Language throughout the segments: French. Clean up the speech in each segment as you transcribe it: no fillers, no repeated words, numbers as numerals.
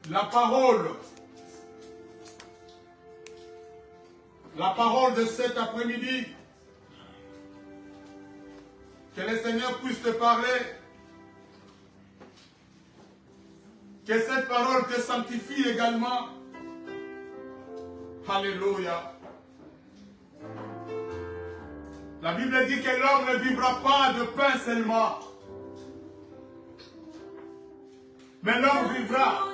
la parole de cet après-midi. Que le Seigneur puisse te parler. Que cette parole te sanctifie également. Alléluia. La Bible dit que l'homme ne vivra pas de pain seulement. Mais l'homme vivra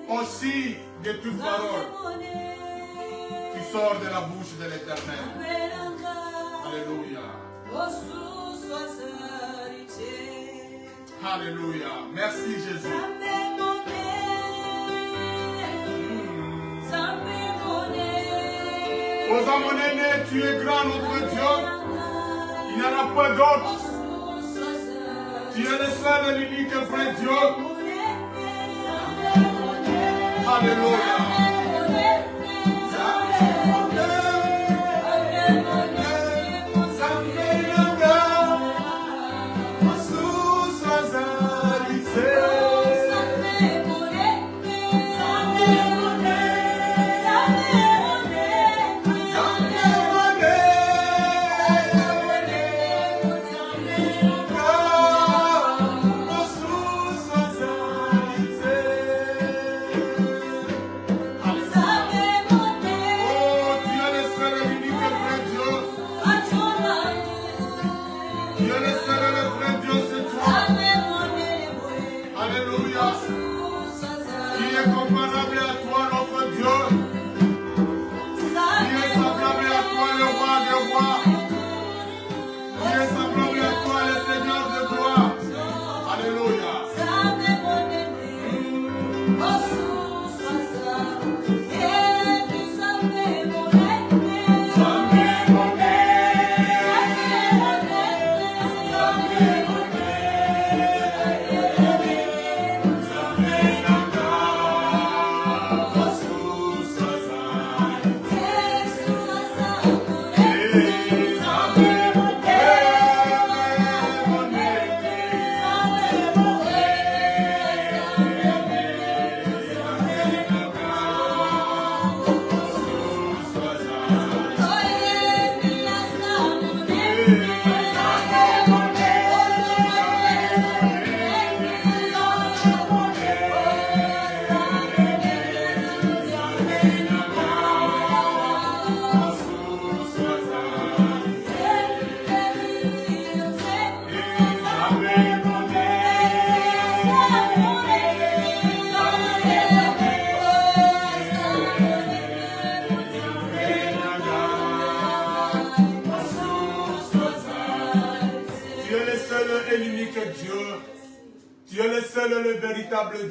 aussi de toute parole qui sort de la bouche de l'Éternel. Alléluia. Alléluia. Merci Jésus. Osa mon aîné, tu es grand notre Dieu. Il n'y en a pas d'autre. Tu es le seul et l'unique vrai Dieu. Alléluia.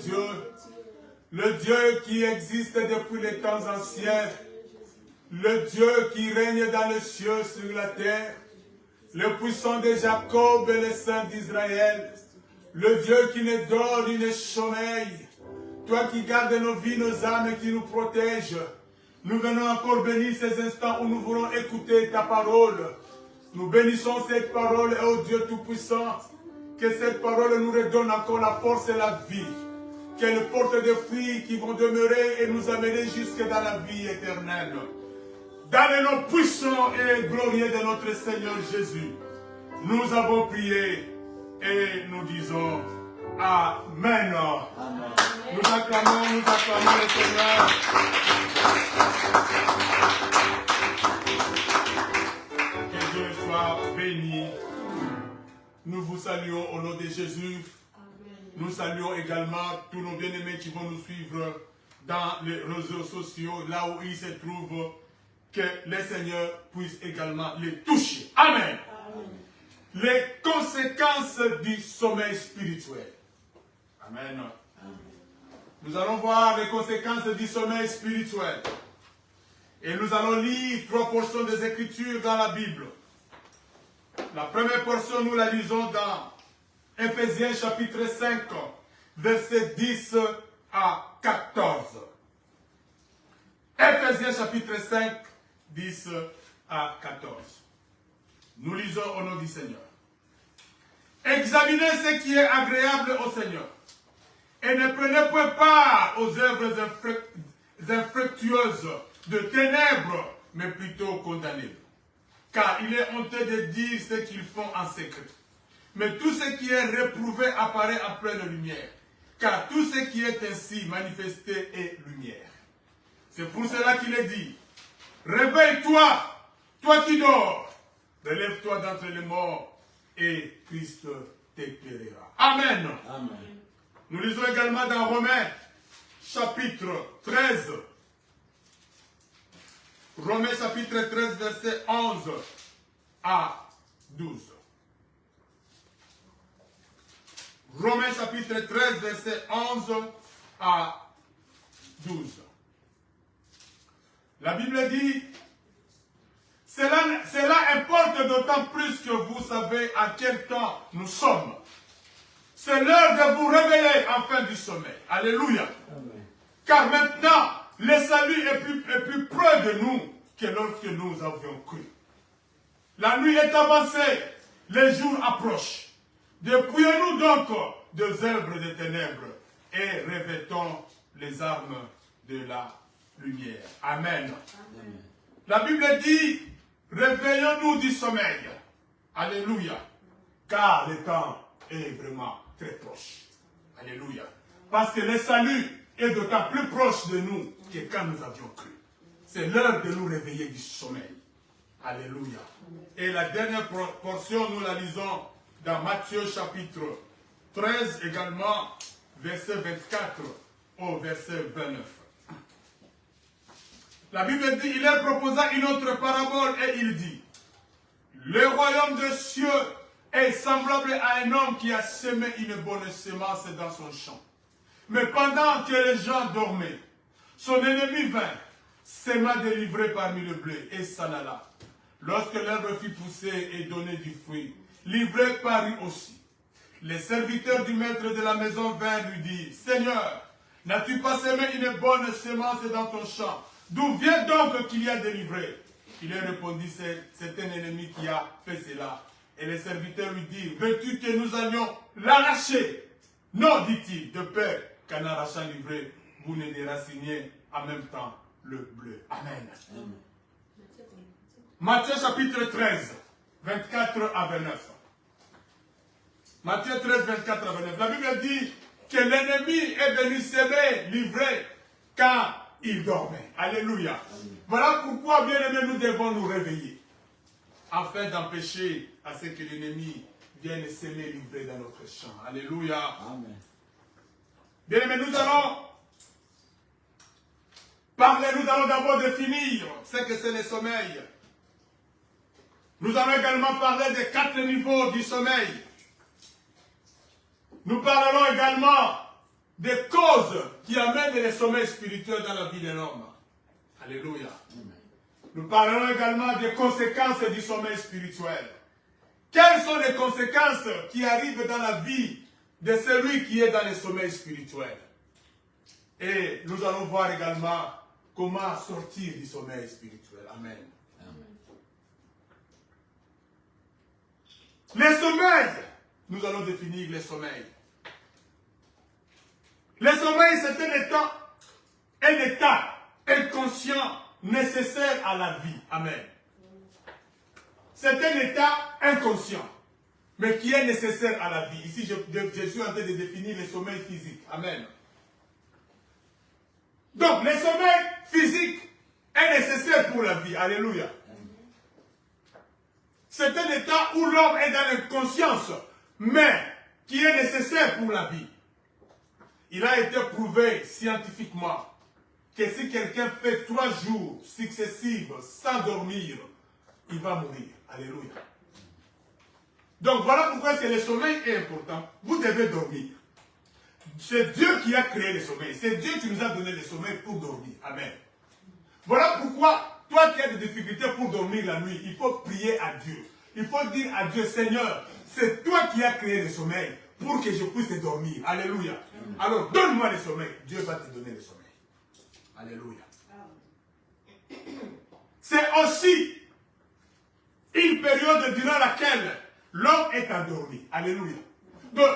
Dieu, le Dieu qui existe depuis les temps anciens, le Dieu qui règne dans les cieux, sur la terre, le puissant de Jacob et le saint d'Israël, le Dieu qui ne dort ni ne sommeille, toi qui gardes nos vies, nos âmes et qui nous protège. Nous venons encore bénir ces instants où nous voulons écouter ta parole. Nous bénissons cette parole, ô Dieu Tout-Puissant, que cette parole nous redonne encore la force et la vie. Qu'elle porte des fruits qui vont demeurer et nous amener jusque dans la vie éternelle. Dans le nom puissant et glorieux de notre Seigneur Jésus, nous avons prié et nous disons Amen. Amen. Nous acclamons le Seigneur. Que Dieu soit béni. Nous vous saluons au nom de Jésus. Nous saluons également tous nos bien-aimés qui vont nous suivre dans les réseaux sociaux, là où ils se trouvent, que le Seigneur puisse également les toucher. Amen. Amen. Les conséquences du sommeil spirituel. Amen. Amen. Nous allons voir les conséquences du sommeil spirituel. Et nous allons lire 3 portions des Écritures dans la Bible. La première portion, nous la lisons dans Éphésiens chapitre 5, versets 10 à 14. Éphésiens chapitre 5, 10 à 14. Nous lisons au nom du Seigneur. Examinez ce qui est agréable au Seigneur. Et ne prenez point part aux œuvres infructueuses de ténèbres, mais plutôt condamnez-les. Car il est honteux de dire ce qu'ils font en secret. Mais tout ce qui est réprouvé apparaît en pleine lumière. Car tout ce qui est ainsi manifesté est lumière. C'est pour cela qu'il est dit, réveille-toi, toi qui dors, relève-toi d'entre les morts, et Christ t'éclairera. Amen. Amen. Nous lisons également dans Romains, chapitre 13. Romains, chapitre 13, versets 11 à 12. Romains, chapitre 13, versets 11 à 12. La Bible dit, cela importe d'autant plus que vous savez à quel temps nous sommes. C'est l'heure de vous réveiller enfin du sommeil. Alléluia. Amen. Car maintenant, le salut est plus près de nous que lorsque nous avions cru. La nuit est avancée, les jours approchent. Dépouillons-nous donc des œuvres des ténèbres et revêtons les armes de la lumière. Amen. Amen. La Bible dit, réveillons-nous du sommeil. Alléluia. Car le temps est vraiment très proche. Alléluia. Parce que le salut est d'autant plus proche de nous que quand nous avions cru. C'est l'heure de nous réveiller du sommeil. Alléluia. Et la dernière portion, nous la lisons dans Matthieu chapitre 13 également, verset 24 au verset 29. La Bible dit, il leur proposa une autre parabole et il dit, le royaume des cieux est semblable à un homme qui a semé une bonne semence dans son champ. Mais pendant que les gens dormaient, son ennemi vint, sema délivré parmi le blé et s'en alla. Lorsque l'herbe fut poussée et donnait du fruit, livré parut aussi. Les serviteurs du maître de la maison vinrent lui dire, Seigneur, n'as-tu pas semé une bonne semence dans ton champ? D'où vient donc qu'il y a délivré? Il leur répondit, c'est un ennemi qui a fait cela. Et les serviteurs lui dirent, veux-tu que nous allions l'arracher? Non, dit-il, de peur qu'en arrachant l'ivraie, vous ne déraciniez en même temps le bleu. Amen. Amen. Matthieu chapitre 13, 24 à 29. Matthieu 13, 24 à 29. La Bible dit que l'ennemi est venu s'aimer, livrer, quand il dormait. Alléluia. Amen. Voilà pourquoi, bien aimés, nous devons nous réveiller, afin d'empêcher à ce que l'ennemi vienne s'aimer, livrer dans notre champ. Alléluia. Amen. Bien aimés, nous allons parler, nous allons d'abord définir ce que c'est le sommeil. Nous allons également parler des 4 niveaux du sommeil. Nous parlerons également des causes qui amènent le sommeil spirituel dans la vie de l'homme. Alléluia. Amen. Nous parlerons également des conséquences du sommeil spirituel. Quelles sont les conséquences qui arrivent dans la vie de celui qui est dans le sommeil spirituel? Et nous allons voir également comment sortir du sommeil spirituel. Amen. Les sommeils, nous allons définir les sommeils. Le sommeil, c'est un état inconscient nécessaire à la vie. Amen. C'est un état inconscient, mais qui est nécessaire à la vie. Ici, je suis en train de définir le sommeil physique. Amen. Donc, le sommeil physique est nécessaire pour la vie. Alléluia. C'est un état où l'homme est dans l'inconscience, mais qui est nécessaire pour la vie. Il a été prouvé scientifiquement que si quelqu'un fait 3 jours successifs sans dormir, il va mourir. Alléluia. Donc voilà pourquoi est-ce que le sommeil est important. Vous devez dormir. C'est Dieu qui a créé le sommeil. C'est Dieu qui nous a donné le sommeil pour dormir. Amen. Voilà pourquoi, toi qui as des difficultés pour dormir la nuit, il faut prier à Dieu. Il faut dire à Dieu, Seigneur, c'est toi qui as créé le sommeil pour que je puisse dormir. Alléluia. Alors, donne-moi le sommeil. Dieu va te donner le sommeil. Alléluia. C'est aussi une période durant laquelle l'homme est endormi. Alléluia. Donc,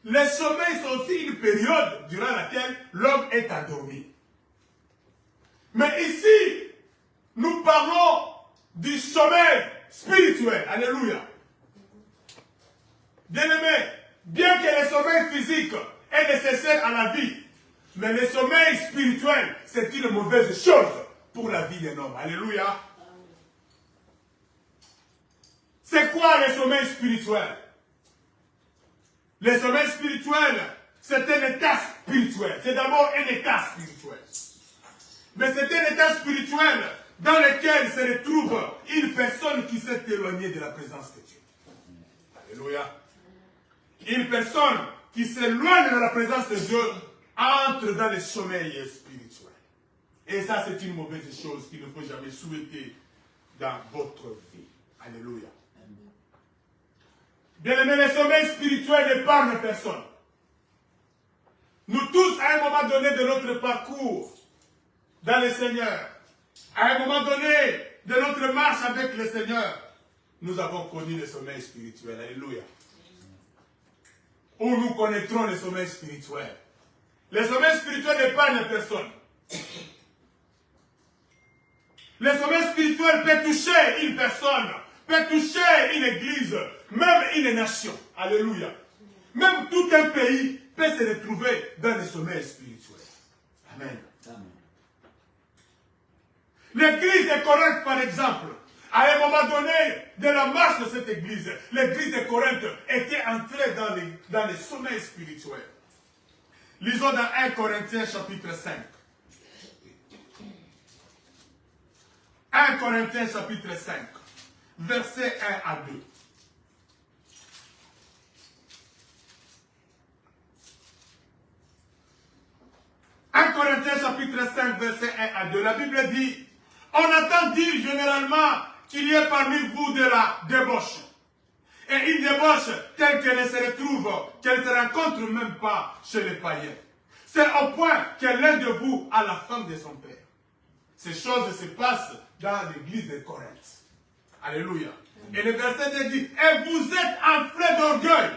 les sommeils sont aussi une période durant laquelle l'homme est endormi. Mais ici, nous parlons du sommeil spirituel. Alléluia. Bien-aimé, bien que le sommeil physique est nécessaire à la vie, mais le sommeil spirituel, c'est une mauvaise chose pour la vie d'un homme. Alléluia. C'est quoi le sommeil spirituel? Le sommeil spirituel, c'est un état spirituel. C'est d'abord un état spirituel. Mais c'est un état spirituel dans lequel se retrouve une personne qui s'est éloignée de la présence de Dieu. Alléluia. Une personne qui s'éloigne de la présence de Dieu entre dans le sommeil spirituel. Et ça, c'est une mauvaise chose qu'il ne faut jamais souhaiter dans votre vie. Alléluia. Bien-aimé, le sommeil spirituel n'épargne personne. Nous tous, à un moment donné de notre parcours dans le Seigneur, à un moment donné de notre marche avec le Seigneur, nous avons connu le sommeil spirituel. Alléluia. Où nous connaîtrons le sommeil spirituel. Le sommeil spirituel n'épargne personne. Le sommeil spirituel peut toucher une personne, peut toucher une église, même une nation. Alléluia. Même tout un pays peut se retrouver dans le sommeil spirituel. Amen. L'église de Corinthe, par exemple, à un moment donné de la marche de cette église, l'église de Corinthe était entrée dans le sommeil spirituel. Lisons dans 1 Corinthiens chapitre 5. 1 Corinthiens chapitre 5, versets 1 à 2. Corinthiens chapitre 5, verset 1 à 2. La Bible dit, on entend dire généralement qu'il y a parmi vous de la débauche. Et une débauche telle qu'elle ne se retrouve, qu'elle ne se rencontre même pas chez les païens. C'est au point que l'un de vous a la femme de son père. Ces choses se passent dans l'église de Corinthe. Alléluia. Et le verset 2 dit, et vous êtes enflés d'orgueil.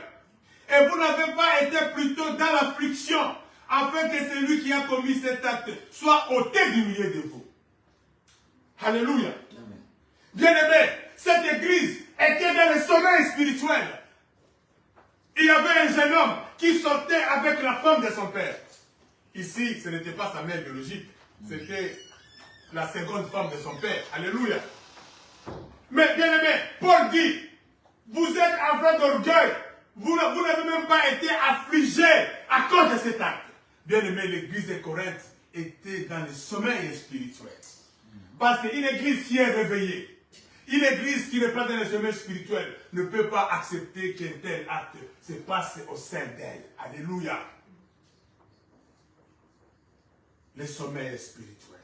Et vous n'avez pas été plutôt dans l'affliction, afin que celui qui a commis cet acte soit ôté du milieu de vous. Alléluia. Bien-aimé, cette église était dans le sommeil spirituel. Il y avait un jeune homme qui sortait avec la femme de son père. Ici, ce n'était pas sa mère biologique, c'était la seconde femme de son père. Alléluia. Mais bien-aimé, Paul dit, vous êtes enflés d'orgueil. Vous n'avez même pas été affligés à cause de cet acte. Bien-aimé, l'église de Corinthe était dans le sommeil spirituel. Parce qu'une église qui est réveillée, une église qui n'est pas dans le sommeil spirituel, ne peut pas accepter qu'un tel acte se passe au sein d'elle. Alléluia. Le sommeil spirituel.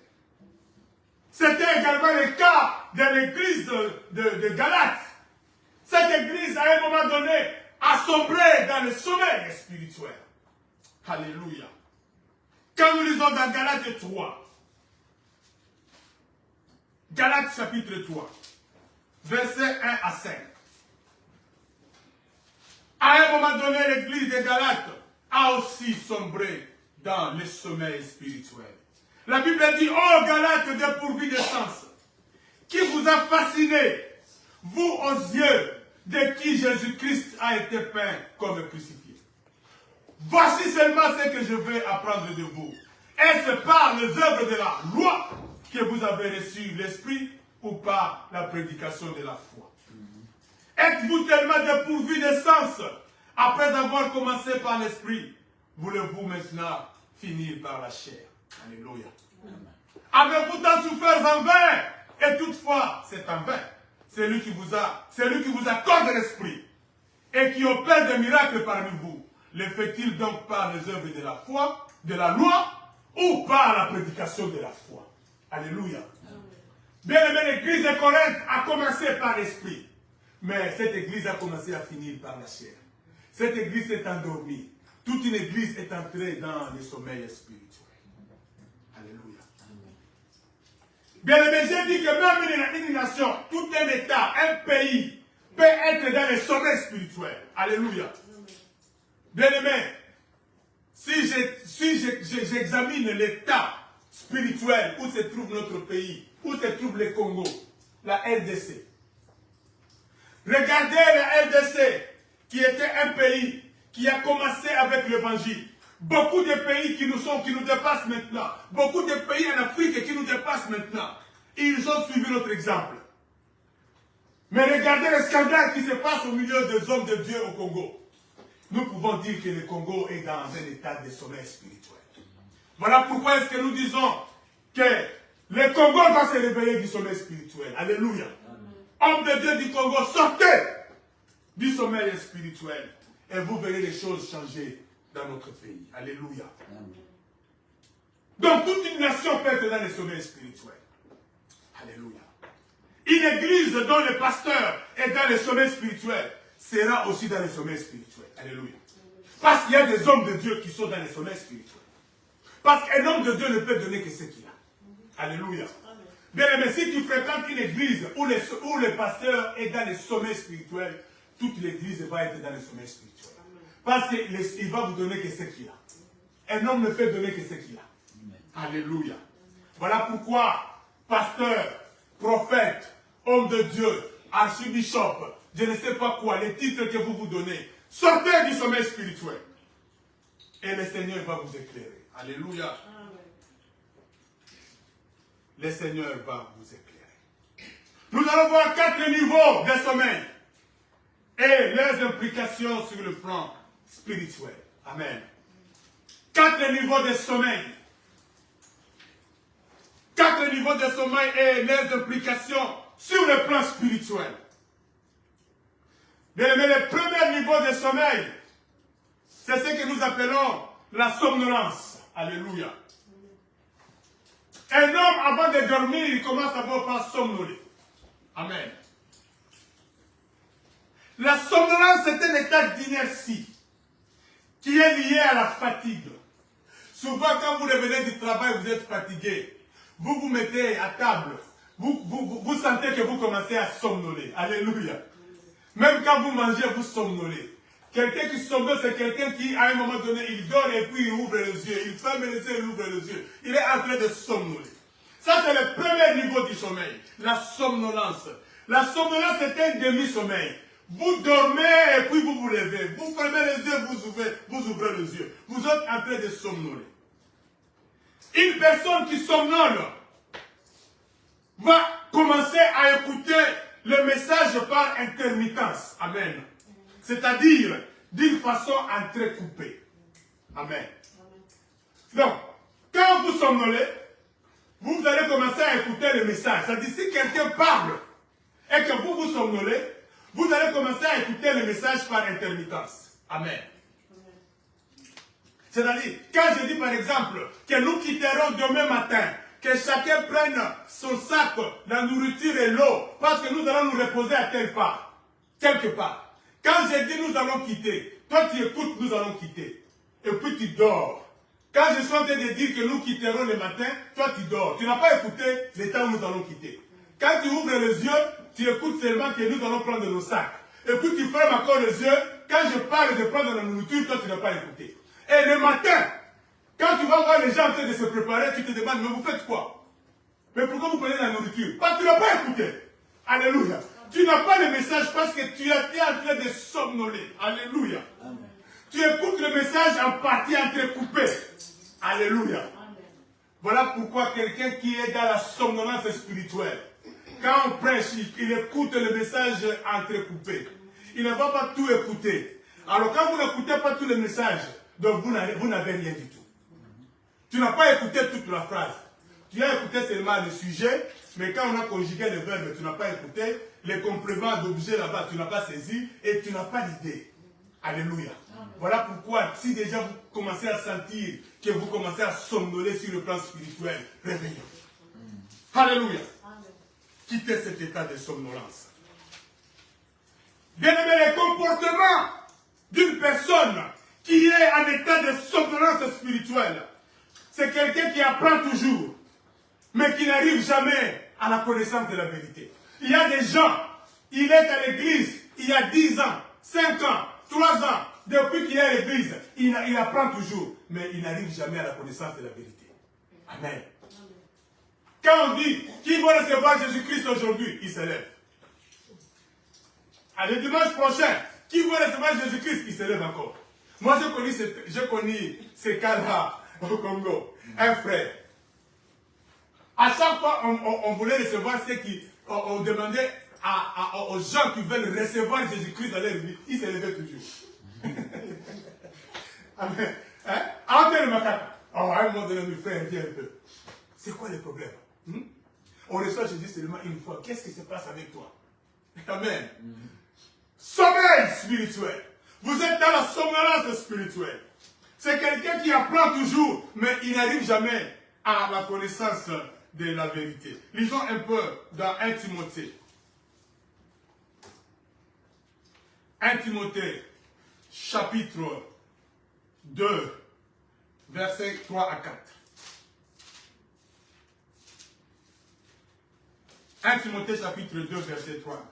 C'était également le cas de l'église de Galate. Cette église, à un moment donné, a sombré dans le sommeil spirituel. Alléluia. Quand nous lisons dans Galates 3, Galates chapitre 3, versets 1 à 5. À un moment donné, l'église de Galates a aussi sombré dans le sommeil spirituel. La Bible dit, ô Galates dépourvus de sens, qui vous a fasciné, vous aux yeux de qui Jésus-Christ a été peint comme crucifié. Voici seulement ce que je vais apprendre de vous. Est-ce par les œuvres de la loi que vous avez reçu l'Esprit ou par la prédication de la foi? Êtes-vous tellement dépourvus de sens après avoir commencé par l'Esprit? Voulez-vous maintenant finir par la chair? Alléluia. Avez-vous tant souffert en vain? Et toutefois, c'est en vain. Celui qui vous accorde l'Esprit et qui opère des miracles parmi vous, le fait-il donc par les œuvres de la foi, de la loi, ou par la prédication de la foi? Alléluia. Bien-aimé, l'église de Corinthe a commencé par l'esprit, mais cette église a commencé à finir par la chair. Cette église est endormie. Toute une église est entrée dans le sommeil spirituel. Alléluia. Bien-aimé, j'ai dit que même une nation, tout un État, un pays, peut être dans le sommeil spirituel. Alléluia. Bien-aimés, si j'examine l'état spirituel où se trouve notre pays, où se trouve le Congo, la RDC. Regardez la RDC, qui était un pays qui a commencé avec l'évangile. Beaucoup de pays qui nous dépassent maintenant. Beaucoup de pays en Afrique qui nous dépassent maintenant. Ils ont suivi notre exemple. Mais regardez le scandale qui se passe au milieu des hommes de Dieu au Congo. Nous pouvons dire que le Congo est dans un état de sommeil spirituel. Voilà pourquoi est-ce que nous disons que le Congo va se réveiller du sommeil spirituel. Alléluia. Hommes de Dieu du Congo, sortez du sommeil spirituel et vous verrez les choses changer dans notre pays. Alléluia. Donc toute une nation peut être dans le sommeil spirituel. Alléluia. Une église dont le pasteur est dans le sommeil spirituel sera aussi dans le sommeil spirituel. Alléluia. Parce qu'il y a des hommes de Dieu qui sont dans le sommeil spirituel. Parce qu'un homme de Dieu ne peut donner que ce qu'il a. Alléluia. Bien aimé, si tu fréquentes une église où le pasteur est dans le sommeil spirituel, toute l'église va être dans le sommeil spirituel. Parce qu'il va vous donner que ce qu'il a. Un homme ne peut donner que ce qu'il a. Alléluia. Voilà pourquoi, pasteur, prophète, homme de Dieu, archibishop, je ne sais pas quoi, les titres que vous vous donnez, sortez du sommeil spirituel. Et le Seigneur va vous éclairer. Alléluia. Le Seigneur va vous éclairer. Nous allons voir 4 niveaux de sommeil et leurs implications sur le plan spirituel. Amen. 4 niveaux de sommeil. 4 niveaux de sommeil et leurs implications sur le plan spirituel. Mais le premier niveau de sommeil, c'est ce que nous appelons la somnolence. Alléluia. Un homme, avant de dormir, il commence d'abord par somnoler. Amen. La somnolence, c'est un état d'inertie qui est lié à la fatigue. Souvent, quand vous revenez du travail, vous êtes fatigué. Vous vous mettez à table. Vous sentez que vous commencez à somnoler. Alléluia. Même quand vous mangez, vous somnolez. Quelqu'un qui somnole, c'est quelqu'un qui, à un moment donné, il dort et puis il ouvre les yeux. Il ferme les yeux et il ouvre les yeux. Il est en train de somnoler. Ça, c'est le premier niveau du sommeil. La somnolence. La somnolence, c'est un demi-sommeil. Vous dormez et puis vous vous levez. Vous fermez les yeux, vous ouvrez les yeux. Vous êtes en train de somnoler. Une personne qui somnole va commencer à écouter le message par intermittence. Amen. C'est-à-dire d'une façon entrecoupée. Amen. Donc, quand vous somnolez, vous allez commencer à écouter le message. C'est-à-dire, si quelqu'un parle et que vous somnolez, vous allez commencer à écouter le message par intermittence. Amen. C'est-à-dire, quand je dis par exemple que nous quitterons demain matin, que chacun prenne son sac, la nourriture et l'eau, parce que nous allons nous reposer à quelque part. Quand je dis nous allons quitter, toi tu écoutes, nous allons quitter. Et puis tu dors. Quand je suis en train de dire que nous quitterons le matin, toi tu dors. Tu n'as pas écouté le temps où nous allons quitter. Quand tu ouvres les yeux, tu écoutes seulement que nous allons prendre nos sacs. Et puis tu fermes encore les yeux. Quand je parle de prendre la nourriture, toi tu n'as pas écouté. Et le matin, quand tu vas voir les gens en train de se préparer, tu te demandes, mais vous faites quoi? Mais pourquoi vous prenez la nourriture? Parce que tu n'as pas écouté. Alléluia. Tu n'as pas le message parce que tu es en train de somnoler. Alléluia. Amen. Tu écoutes le message en partie entrecoupé. Alléluia. Amen. Voilà pourquoi quelqu'un qui est dans la somnolence spirituelle, quand on prêche, il écoute le message entrecoupé. Il ne va pas tout écouter. Alors quand vous n'écoutez pas tout le message, donc vous n'avez rien du tout. Tu n'as pas écouté toute la phrase. Tu as écouté seulement le sujet, mais quand on a conjugué le verbe, tu n'as pas écouté. Les compléments d'objet là-bas, tu n'as pas saisi et tu n'as pas l'idée. Alléluia. Voilà pourquoi, si déjà vous commencez à sentir que vous commencez à somnoler sur le plan spirituel, réveillez-vous. Alléluia. Quittez cet état de somnolence. Bien aimé, le comportement d'une personne qui est en état de somnolence spirituelle, c'est quelqu'un qui apprend toujours, mais qui n'arrive jamais à la connaissance de la vérité. Il y a des gens, il est à l'église, il y a 10 ans, 5 ans, 3 ans, depuis qu'il est à l'église, il apprend toujours, mais il n'arrive jamais à la connaissance de la vérité. Amen. Quand on dit, qui va recevoir Jésus-Christ aujourd'hui, il se lève. Le dimanche prochain, qui va recevoir Jésus-Christ, il se lève encore. Moi, j'ai connu ces cas-là au Congo. Un frère. À chaque fois, on voulait recevoir ceux qui... On demandait aux gens qui veulent recevoir Jésus-Christ dans leur vie, ils se levaient toujours. Amen. Hein? Après le matin, à un moment donné, mes frères, viens un peu. C'est quoi le problème? On reçoit Jésus seulement une fois. Qu'est-ce qui se passe avec toi? Amen. Sommeil spirituel. Vous êtes dans la somnolence spirituelle. C'est quelqu'un qui apprend toujours, mais il n'arrive jamais à la connaissance de la vérité. Lisons un peu dans 1 Timothée. 1 Timothée, chapitre 2, versets 3 à 4. 1 Timothée, chapitre 2, versets 3 à 4.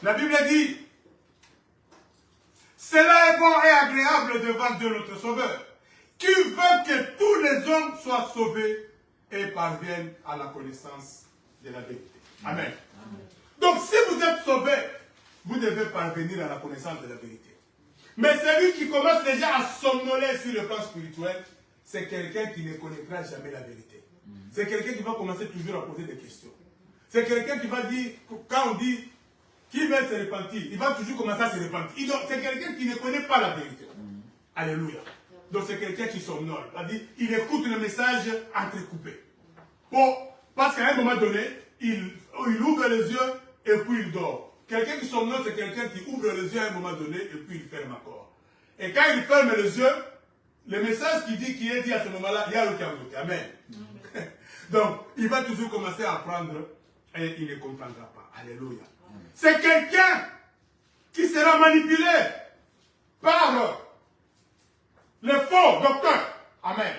La Bible dit, cela est bon et agréable devant Dieu notre Sauveur, qui veut que tous les hommes soient sauvés et parviennent à la connaissance de la vérité. Amen. Amen. Donc si vous êtes sauvés, vous devez parvenir à la connaissance de la vérité. Mais celui qui commence déjà à somnoler sur le plan spirituel, c'est quelqu'un qui ne connaîtra jamais la vérité. C'est quelqu'un qui va commencer toujours à poser des questions. C'est quelqu'un qui va dire, quand on dit, qui veut se repentir, il va toujours commencer à se repentir. C'est quelqu'un qui ne connaît pas la vérité. Alléluia. Donc c'est quelqu'un qui somnole. C'est-à-dire, il écoute le message entrecoupé. Bon, parce qu'à un moment donné, il ouvre les yeux et puis il dort. Quelqu'un qui somnole, c'est quelqu'un qui ouvre les yeux à un moment donné et puis il ferme encore. Et quand il ferme les yeux, le message qui est dit à ce moment-là, il y a le qui Amen. Donc, il va toujours commencer à apprendre et il ne comprendra pas. Alléluia. C'est quelqu'un qui sera manipulé par le faux docteur. Amen.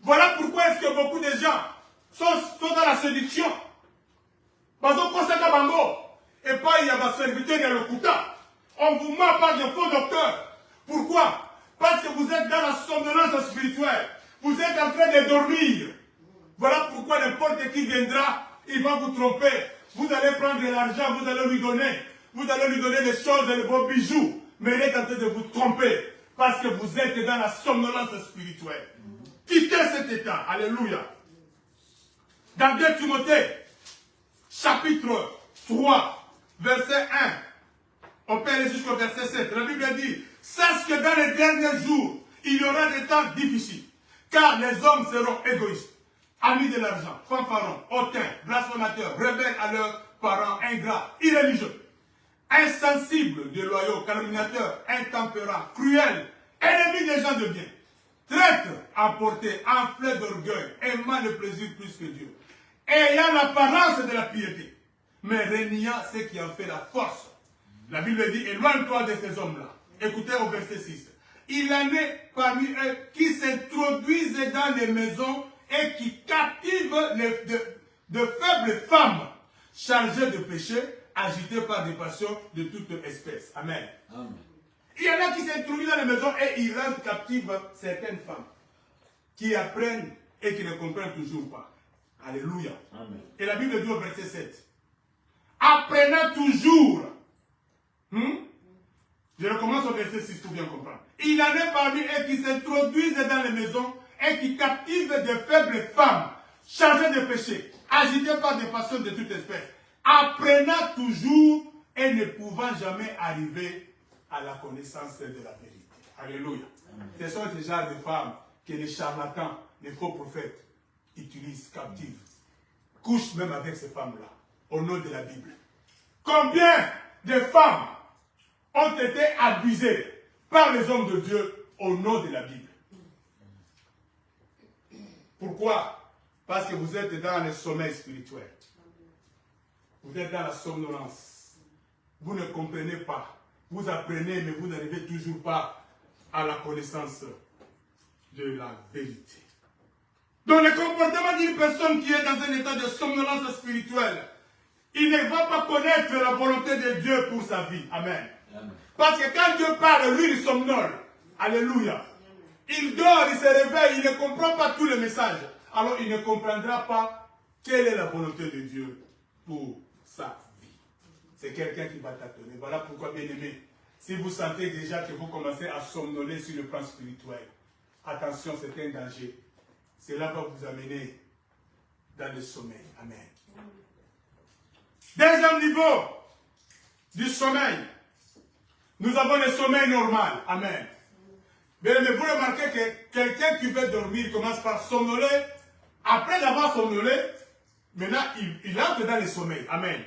Voilà pourquoi est-ce que beaucoup de gens sont dans la séduction. Parce qu'on sait qu'à Bango, et pas il y a ma serviteur, il y a le Kouta. On vous ment par des faux docteurs. Pourquoi? Parce que vous êtes dans la somnolence spirituelle. Vous êtes en train de dormir. Voilà pourquoi n'importe qui viendra, il va vous tromper. Vous allez prendre de l'argent, vous allez lui donner. Vous allez lui donner des choses, des beaux bijoux. Mais il est en train de vous tromper. Parce que vous êtes dans la somnolence spirituelle. Quittez cet état. Alléluia. Dans 2 Timothée, chapitre 3, verset 1. On peut aller jusqu'au verset 7. La Bible dit, sache que dans les derniers jours, il y aura des temps difficiles. Car les hommes seront égoïstes, amis de l'argent, fanfarons, hautains, blasphémateurs, rebelles à leurs parents, ingrats, irréligieux, insensibles, déloyaux, calomniateurs, intempérants, cruels, ennemis des gens de bien, traîtres, emportés, enflés d'orgueil, aimant le plaisir plus que Dieu, ayant l'apparence de la piété, mais reniant ce qui en fait la force. La Bible dit, éloigne-toi de ces hommes-là. Écoutez au verset 6. Il en est parmi eux qui s'introduisent dans les maisons et qui captivent de faibles femmes chargées de péché, agitées par des passions de toute espèce. Amen. Amen. Il y en a qui s'introduisent dans les maisons et ils rendent captives certaines femmes qui apprennent et qui ne comprennent toujours pas. Alléluia. Amen. Et la Bible dit au verset 7. Apprenant toujours. Je recommence au verset 6 pour bien comprendre. Il en est parmi eux qui s'introduisent dans les maisons et qui captivent de faibles femmes chargées de péché, agitées par des passions de toute espèce, apprenant toujours et ne pouvant jamais arriver à la connaissance de la vérité. Alléluia. Ce sont ces genres de femmes que les charlatans, les faux prophètes utilisent captives. Couchent même avec ces femmes-là, au nom de la Bible. Combien de femmes ont été abusées par les hommes de Dieu au nom de la Bible? Pourquoi? Parce que vous êtes dans le sommeil spirituel. Vous êtes dans la somnolence. Vous ne comprenez pas. Vous apprenez, mais vous n'arrivez toujours pas à la connaissance de la vérité. Donc le comportement d'une personne qui est dans un état de somnolence spirituelle, il ne va pas connaître la volonté de Dieu pour sa vie. Amen. Amen. Parce que quand Dieu parle, lui, il somnole. Alléluia. Il dort, il se réveille, il ne comprend pas tous les messages. Alors, il ne comprendra pas quelle est la volonté de Dieu pour sa vie. C'est quelqu'un qui va tâtonner. Voilà pourquoi, bien aimé, si vous sentez déjà que vous commencez à somnoler sur le plan spirituel, attention, c'est un danger. Cela va vous amener dans le sommeil. Amen. Deuxième niveau du sommeil. Nous avons le sommeil normal. Amen. Mais vous remarquez que quelqu'un qui veut dormir commence par somnoler. Après avoir somnolé, maintenant il entre dans le sommeil. Amen.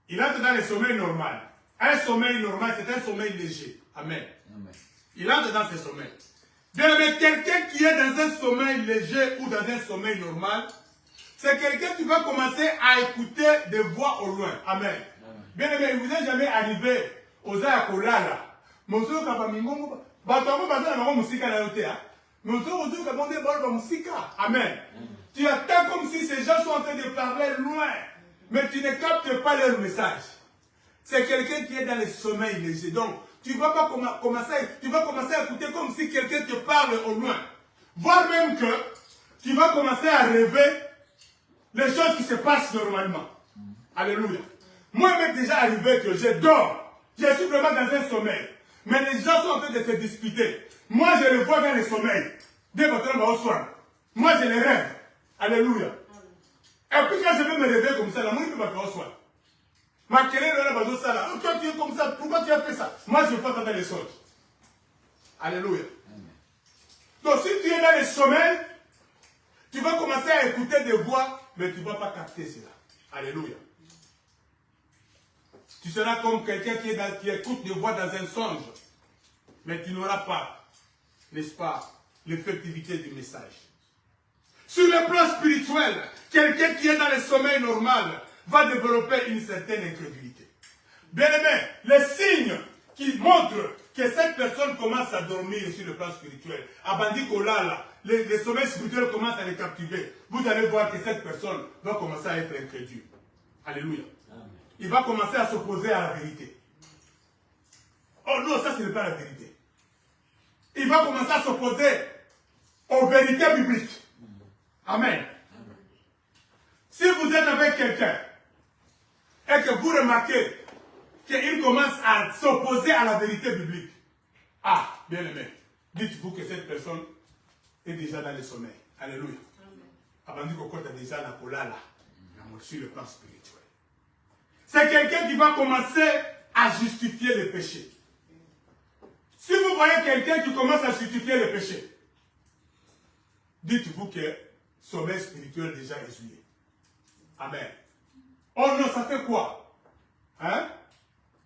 Il entre dans le sommeil normal. Un sommeil normal, c'est un sommeil léger. Amen. Il entre dans ce sommeil. Bien, mais quelqu'un qui est dans un sommeil léger ou dans un sommeil normal, c'est quelqu'un qui va commencer à écouter des voix au loin. Amen. Bien aimé, il ne vous est jamais arrivé aux Ayakolala. Amen. Tu attends comme si ces gens sont en train de parler loin, mais tu ne captes pas leur message. C'est quelqu'un qui est dans le sommeil léger. Donc, tu ne vas pas commencer à écouter comme si quelqu'un te parle au loin. Voire même que tu vas commencer à rêver les choses qui se passent normalement. Alléluia. Moi, il m'est déjà arrivé que je dors. Je suis vraiment dans un sommeil. Mais les gens sont en train de se disputer. Moi, je les vois dans le sommeil. Dès votre au soir. Moi, je les rêve. Alléluia. Et puis quand je vais me réveiller comme ça, la moindre va faire au soir. Ma querelle est là-bas, ça là. Toi, tu es comme ça. Pourquoi tu as fait ça? Moi, je ne veux pas t'entendre les songes. Alléluia. Donc, si tu es dans le sommeil, tu vas commencer à écouter des voix, mais tu ne vas pas capter cela. Alléluia. Tu seras comme quelqu'un qui écoute des voix dans un songe, mais tu n'auras pas, n'est-ce pas, l'effectivité du message. Sur le plan spirituel, quelqu'un qui est dans le sommeil normal va développer une certaine incrédulité. Bien aimé, les signes qui montrent que cette personne commence à dormir sur le plan spirituel, Abandi Kolala, les sommeils spirituels commencent à les captiver, vous allez voir que cette personne va commencer à être incrédule. Alléluia. Amen. Il va commencer à s'opposer à la vérité. Oh non, ça ce n'est pas la vérité. Il va commencer à s'opposer aux vérités bibliques. Amen. Amen. Si vous êtes avec quelqu'un et que vous remarquez qu'il commence à s'opposer à la vérité biblique, ah, bien aimé, dites-vous que cette personne est déjà dans le sommeil. Alléluia. Avant de dire que déjà la colala, sur le plan spirituel. C'est quelqu'un qui va commencer à justifier le péché. Si vous voyez quelqu'un qui commence à justifier le péché, dites-vous que sommeil spirituel déjà résumé. Amen. Oh non, ça fait quoi? Hein?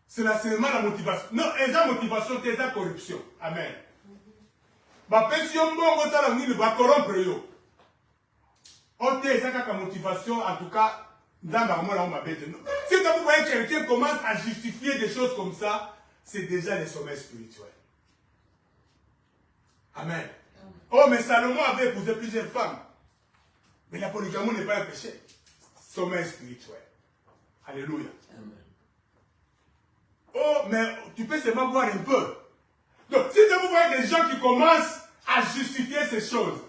C'est seulement la motivation. Non, et la motivation, c'est la corruption. Amen. Ma pension, bon, ça va corrompre yo. On te la motivation, en tout cas, dans la mort, on m'a bête. Si vous voyez quelqu'un commence à justifier des choses comme ça, c'est déjà le sommeil spirituel. Amen. Oh, mais Salomon avait épousé plusieurs femmes. Mais la polygamie n'est pas un péché. Sommeil spirituel. Alléluia. Amen. Oh, mais tu peux seulement voir un peu. Donc, si vous voyez des gens qui commencent à justifier ces choses,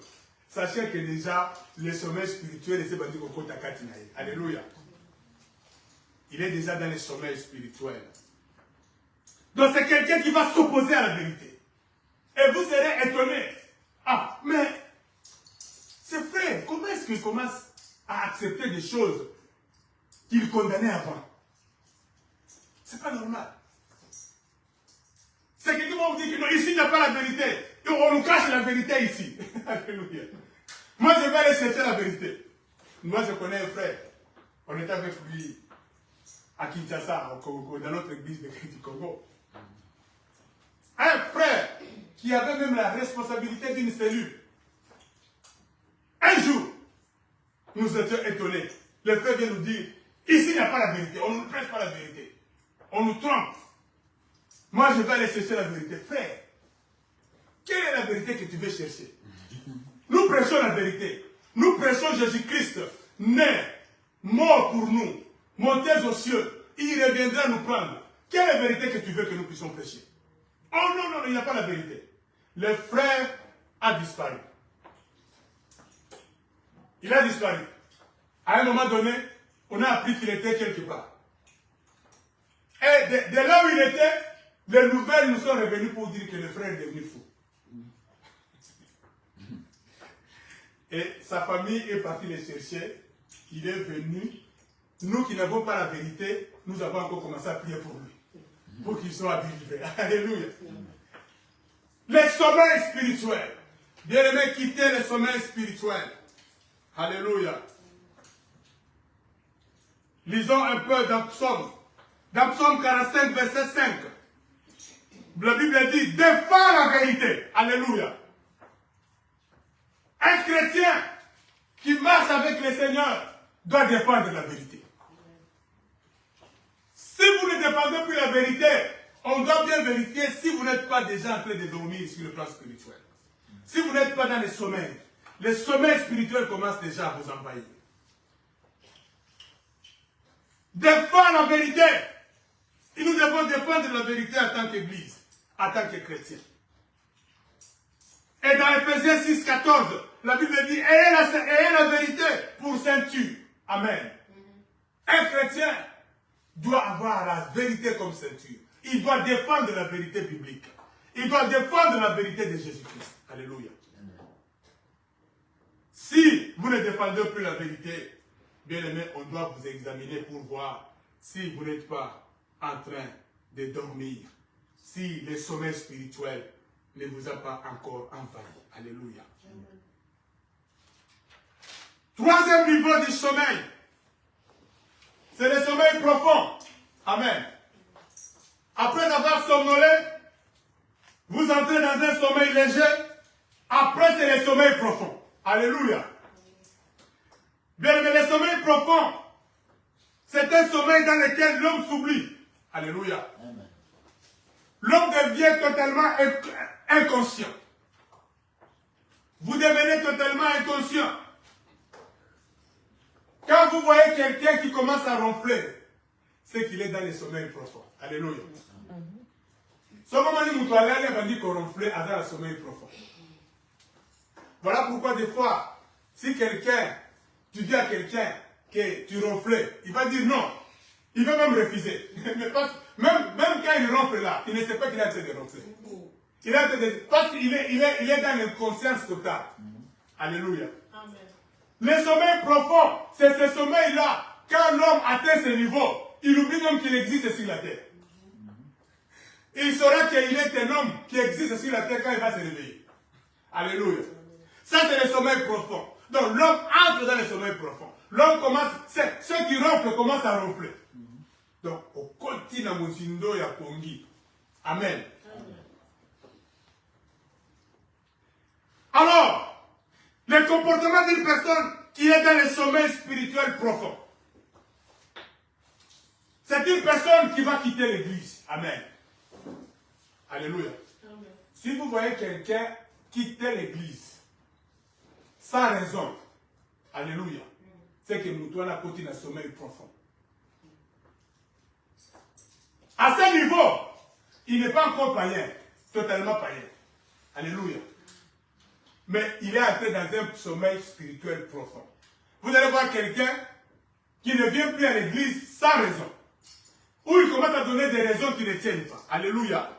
sachez que déjà, le sommeil spirituel est battu au côté Katinaï. Alléluia. Il est déjà dans le sommeil spirituel. Donc, c'est quelqu'un qui va s'opposer à la vérité. Et vous serez étonné. Ah, mais c'est vrai, comment est-ce qu'il commence à accepter des choses qu'il condamnait avant? C'est pas normal. C'est quelqu'un qui va vous dire que non, ici il n'y a pas la vérité. Et on nous cache la vérité ici. Alléluia. Moi je vais aller chercher la vérité. Moi je connais un frère. On était avec lui à Kinshasa, au Congo, dans notre église du Congo. Un frère qui avait même la responsabilité d'une cellule. Un jour, nous étions étonnés. Le frère vient nous dire, ici il n'y a pas la vérité, on ne nous prêche pas la vérité. On nous trompe. Moi je vais aller chercher la vérité. Frère, quelle est la vérité que tu veux chercher? Nous prêchons la vérité. Nous prêchons Jésus-Christ, né mort pour nous, monté aux cieux, il reviendra nous prendre. Quelle est la vérité que tu veux que nous puissions prêcher? Oh non, non, il n'y a pas la vérité. Le frère a disparu. Il a disparu. À un moment donné, on a appris qu'il était quelque part. Et de là où il était, les nouvelles nous sont revenues pour dire que le frère est devenu fou. Et sa famille est partie les chercher. Il est venu. Nous qui n'avons pas la vérité, nous avons encore commencé à prier pour lui. Pour qu'il soit délivré. Alléluia. Les sommeils spirituels. Bien-aimés, quittez les sommeils spirituels. Alléluia. Lisons un peu dans Psaume. Dans Psaume 45, verset 5. La Bible dit, défends la vérité. Alléluia. Un chrétien qui marche avec le Seigneur doit défendre la vérité. Si vous ne défendez plus la vérité, on doit bien vérifier si vous n'êtes pas déjà en train de dormir sur le plan spirituel. Si vous n'êtes pas dans les sommeils spirituels commencent déjà à vous envahir. Défends la vérité. Et nous devons défendre la vérité en tant qu'Église, en tant que chrétien. Et dans Ephésiens 6, 14, la Bible dit, ayez la vérité pour ceinture. Amen. Un chrétien doit avoir la vérité comme ceinture. Il doit défendre la vérité biblique. Il doit défendre la vérité de Jésus-Christ. Alléluia. Si vous ne défendez plus la vérité, bien aimé, on doit vous examiner pour voir si vous n'êtes pas en train de dormir, si le sommeil spirituel ne vous a pas encore envahi. Alléluia. Troisième niveau du sommeil, c'est le sommeil profond. Amen. Après avoir somnolé, vous entrez dans un sommeil léger. Après, c'est le sommeil profond. Alléluia. Bien, mais le sommeil profond, c'est un sommeil dans lequel l'homme s'oublie. Alléluia. L'homme devient totalement inconscient. Vous devenez totalement inconscient. Quand vous voyez quelqu'un qui commence à ronfler, c'est qu'il est dans le sommeil profond. Alléluia. Voilà pourquoi des fois, si quelqu'un, tu dis à quelqu'un que tu ronflais, il va dire non. Il va même refuser. Même quand il ronfle là, il ne sait pas qu'il est en train de ronfler. Parce qu'il est dans l'inconscience totale. Alléluia. Amen. Le sommeil profond, c'est ce sommeil-là. Quand l'homme atteint ce niveau, il oublie même qu'il existe sur la terre. Il saura qu'il est un homme qui existe sur la terre quand il va se réveiller. Alléluia. Ça, c'est le sommeil profond. Donc, l'homme entre dans le sommeil profond. L'homme commence, ceux qui ronflent commencent à ronfler. Donc, au continent Mosindo ya Pongi. Amen. Alors, le comportement d'une personne qui est dans le sommeil spirituel profond, c'est une personne qui va quitter l'église. Amen. Alléluia. Amen. Si vous voyez quelqu'un quitter l'église sans raison, alléluia, c'est que nous devons continuer un sommeil profond. À ce niveau, il n'est pas encore païen, totalement païen. Alléluia. Mais il est entré dans un sommeil spirituel profond. Vous allez voir quelqu'un qui ne vient plus à l'église sans raison. Ou il commence à donner des raisons qui ne tiennent pas. Alléluia.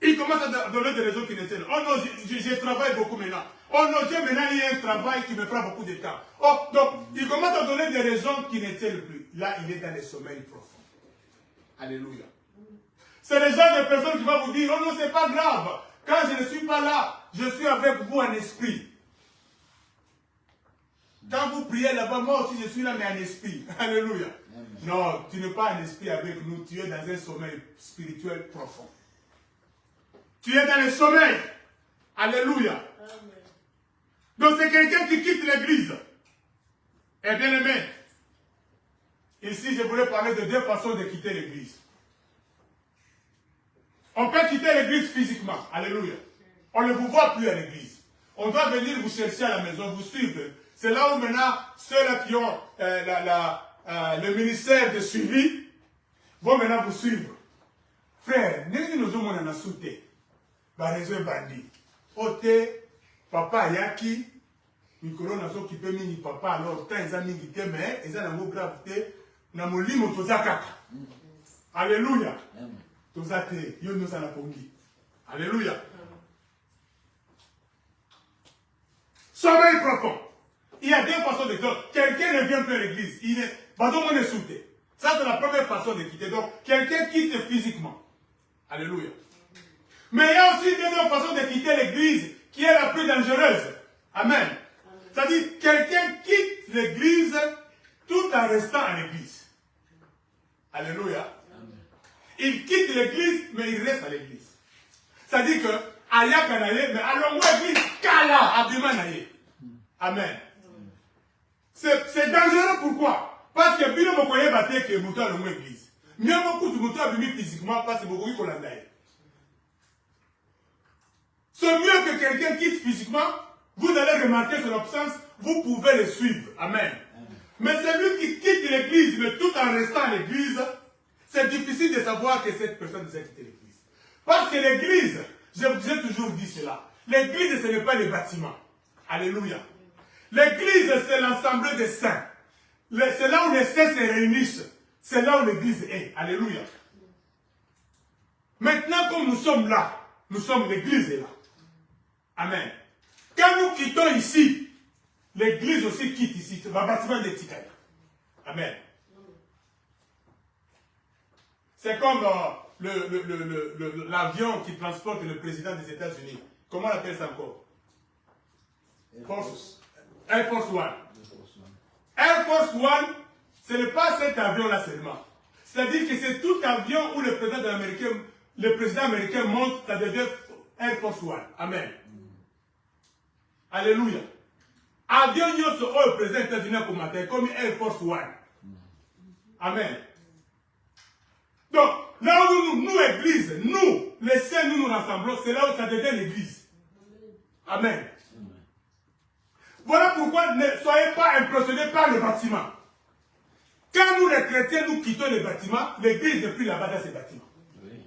Il commence à donner des raisons qui ne tiennent pas. Oh non, je travaille beaucoup maintenant. Oh non, maintenant il y a un travail qui me prend beaucoup de temps. Oh, donc, il commence à donner des raisons qui ne tiennent plus. Là, il est dans le sommeil profond. Alléluia. C'est le genre de personne qui va vous dire, oh non, c'est pas grave. Quand je ne suis pas là, je suis avec vous en esprit. Quand vous priez là-bas, moi aussi je suis là, mais en esprit. Alléluia. Amen. Non, tu n'es pas en esprit avec nous, tu es dans un sommeil spirituel profond. Tu es dans le sommeil. Alléluia. Amen. Donc c'est quelqu'un qui quitte l'église. Et bien aimé, ici je voulais parler de deux façons de quitter l'église. On peut quitter l'église physiquement. Alléluia. On ne vous voit plus à l'église. On doit venir vous chercher à la maison, vous suivre. C'est là où maintenant, ceux-là qui ont le ministère de suivi vont maintenant vous suivre. Frère, nous sommes en soute. Réseau bandit. Ote, papa yaki, Mikolo n'a pas occupé mini papa, alors tant ils ont mis mais ils ont un mot gravité, n'a mon limo toza kaka. Alléluia. Toza te, yo nous en a pongi. Alléluia. Sommeil profond. Il y a deux façons de quitter. Quelqu'un ne vient plus à l'église. Il est, pardon, on est sauté. Ça, c'est la première façon de quitter. Donc, quelqu'un quitte physiquement. Alléluia. Mais il y a aussi une deuxième façon de quitter l'église qui est la plus dangereuse. Amen. C'est-à-dire, quelqu'un quitte l'église tout en restant à l'église. Alléluia. Il quitte l'église, mais il reste à l'église. C'est-à-dire que, Aya Kanaye, mais allons l'église, Kala, Abimanaye. Amen. C'est dangereux, pourquoi? Parce que bien beaucoup de batailles que Mouton a l'église. Mieux beaucoup de Mouton a vécu physiquement parce que beaucoup de Kolandaye. C'est mieux que quelqu'un quitte physiquement, vous allez remarquer son absence, vous pouvez le suivre. Amen. Mais celui qui quitte l'église, mais tout en restant à l'église, c'est difficile de savoir que cette personne a quitté l'église. Parce que l'église, je vous ai toujours dit cela, l'église ce n'est pas les bâtiments. Alléluia. L'église c'est l'ensemble des saints. C'est là où les saints se réunissent. C'est là où l'église est. Alléluia. Maintenant comme nous sommes là, nous sommes l'église est là. Amen. Quand nous quittons ici, l'église aussi quitte ici. Le bâtiment des Tikaya. Amen. C'est comme l'avion qui transporte le président des États-Unis. Comment on appelle ça encore? Air Force One. Air Force One, ce n'est pas cet avion-là seulement. C'est-à-dire que c'est tout avion où le président américain monte, ça devient Air Force One. Amen. Alléluia. Avion yoso o le président des États-Unis comme Air Force One. Amen. Donc, là où nous, église, nous, les saints, nous rassemblons, c'est là où ça devient l'église. Amen. Voilà pourquoi ne soyez pas impressionnés par le bâtiment. Quand nous, les chrétiens, nous quittons les bâtiments, l'église n'est plus là-bas dans ces bâtiments. Oui.